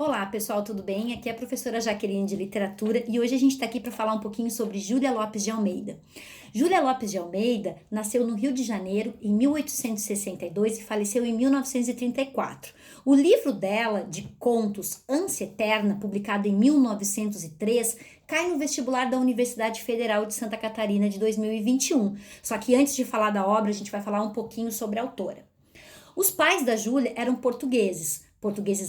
Olá, pessoal, tudo bem? Aqui é a professora Jaqueline de Literatura e hoje a gente está aqui para falar um pouquinho sobre Júlia Lopes de Almeida. Júlia Lopes de Almeida nasceu no Rio de Janeiro em 1862 e faleceu em 1934. O livro dela, de contos Ânsia Eterna, publicado em 1903, cai no vestibular da Universidade Federal de Santa Catarina de 2021. Só que antes de falar da obra, a gente vai falar um pouquinho sobre a autora. Os pais da Júlia eram portugueses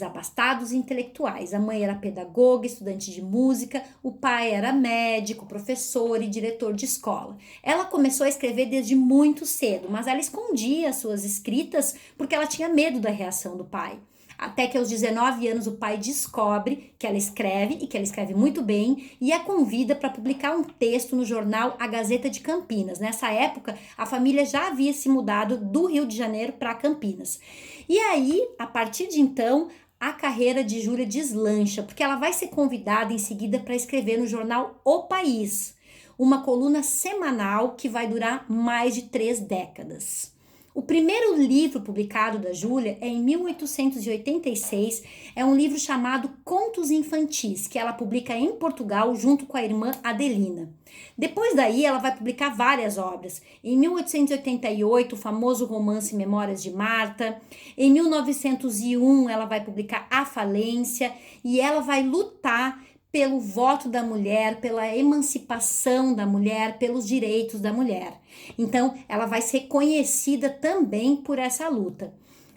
abastados e intelectuais. A mãe era pedagoga, estudante de música, o pai era médico, professor e diretor de escola. Ela começou a escrever desde muito cedo, mas ela escondia as suas escritas porque ela tinha medo da reação do pai. Até que aos 19 anos o pai descobre que ela escreve e que ela escreve muito bem e a convida para publicar um texto no jornal A Gazeta de Campinas. Nessa época, a família já havia se mudado do Rio de Janeiro para Campinas. E aí, a partir de então, a carreira de Júlia deslancha, porque ela vai ser convidada em seguida para escrever no jornal O País, uma coluna semanal que vai durar mais de 3 décadas. O primeiro livro publicado da Júlia é em 1886, é um livro chamado Contos Infantis, que ela publica em Portugal junto com a irmã Adelina. Depois daí ela vai publicar várias obras. Em 1888, o famoso romance Memórias de Marta. Em 1901 ela vai publicar A Falência e ela vai lutar pelo voto da mulher, pela emancipação da mulher, pelos direitos da mulher. Então, ela vai ser conhecida também por essa luta.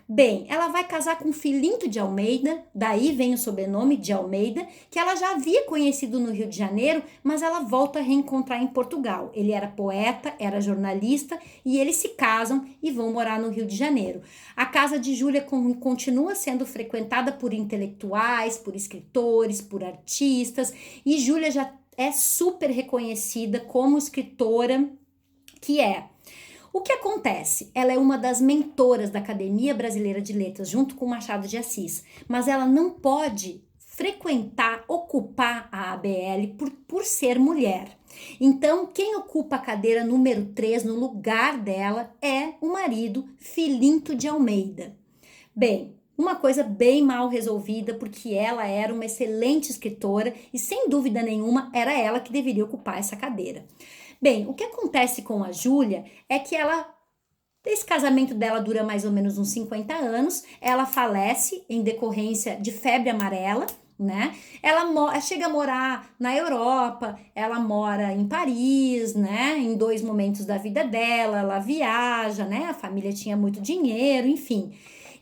Bem, ela vai casar com Filinto de Almeida, daí vem o sobrenome de Almeida, que ela já havia conhecido no Rio de Janeiro, mas ela volta a reencontrar em Portugal. Ele era poeta, era jornalista e eles se casam e vão morar no Rio de Janeiro. A casa de Júlia continua sendo frequentada por intelectuais, por escritores, por artistas e Júlia já é super reconhecida como escritora que é. O que acontece? Ela é uma das mentoras da Academia Brasileira de Letras, junto com Machado de Assis, mas ela não pode ocupar a ABL por ser mulher. Então, quem ocupa a cadeira número 3 no lugar dela é o marido Filinto de Almeida. Bem, uma coisa bem mal resolvida, porque ela era uma excelente escritora e, sem dúvida nenhuma, era ela que deveria ocupar essa cadeira. Bem, o que acontece com a Júlia é que esse casamento dela dura mais ou menos uns 50 anos, ela falece em decorrência de febre amarela, né? Ela chega a morar na Europa, ela mora em Paris, né? Em 2 momentos da vida dela, ela viaja, né? A família tinha muito dinheiro, enfim.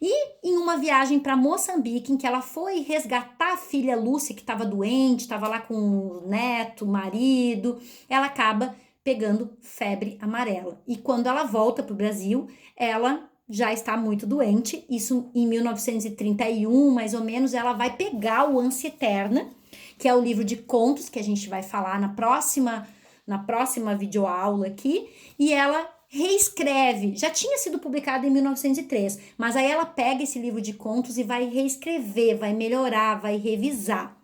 E em uma viagem para Moçambique, em que ela foi resgatar a filha Lúcia, que estava doente, estava lá com o neto, o marido, ela acaba pegando febre amarela. E quando ela volta para o Brasil, ela já está muito doente. Isso em 1931, mais ou menos, ela vai pegar o Ânsia Eterna, que é o livro de contos que a gente vai falar na próxima videoaula aqui, e ela reescreve. Já tinha sido publicado em 1903, mas aí ela pega esse livro de contos e vai reescrever, vai melhorar, vai revisar.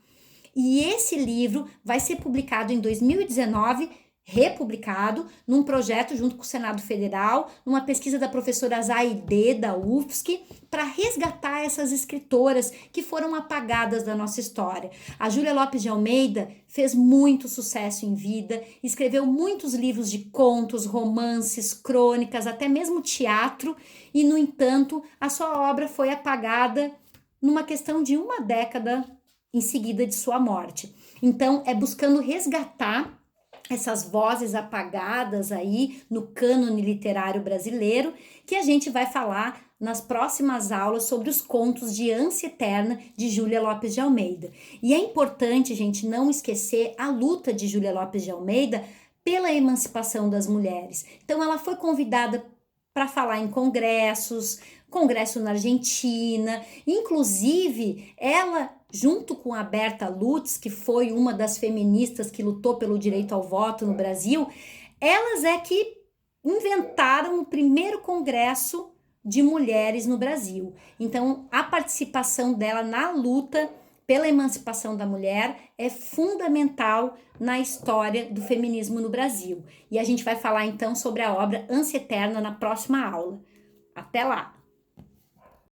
E esse livro vai ser publicado em 2019, republicado num projeto junto com o Senado Federal, numa pesquisa da professora Zaide, da UFSC, para resgatar essas escritoras que foram apagadas da nossa história. A Júlia Lopes de Almeida fez muito sucesso em vida, escreveu muitos livros de contos, romances, crônicas, até mesmo teatro, e, no entanto, a sua obra foi apagada numa questão de 1 década em seguida de sua morte. Então, é buscando resgatar essas vozes apagadas aí no cânone literário brasileiro, que a gente vai falar nas próximas aulas sobre os contos de Ânsia Eterna de Júlia Lopes de Almeida. E é importante, gente, não esquecer a luta de Júlia Lopes de Almeida pela emancipação das mulheres. Então, ela foi convidada para falar em congresso na Argentina, inclusive ela, junto com a Berta Lutz, que foi uma das feministas que lutou pelo direito ao voto no Brasil, elas é que inventaram o primeiro congresso de mulheres no Brasil. Então, a participação dela na luta pela emancipação da mulher é fundamental na história do feminismo no Brasil. E a gente vai falar então sobre a obra Ânsia Eterna na próxima aula. Até lá!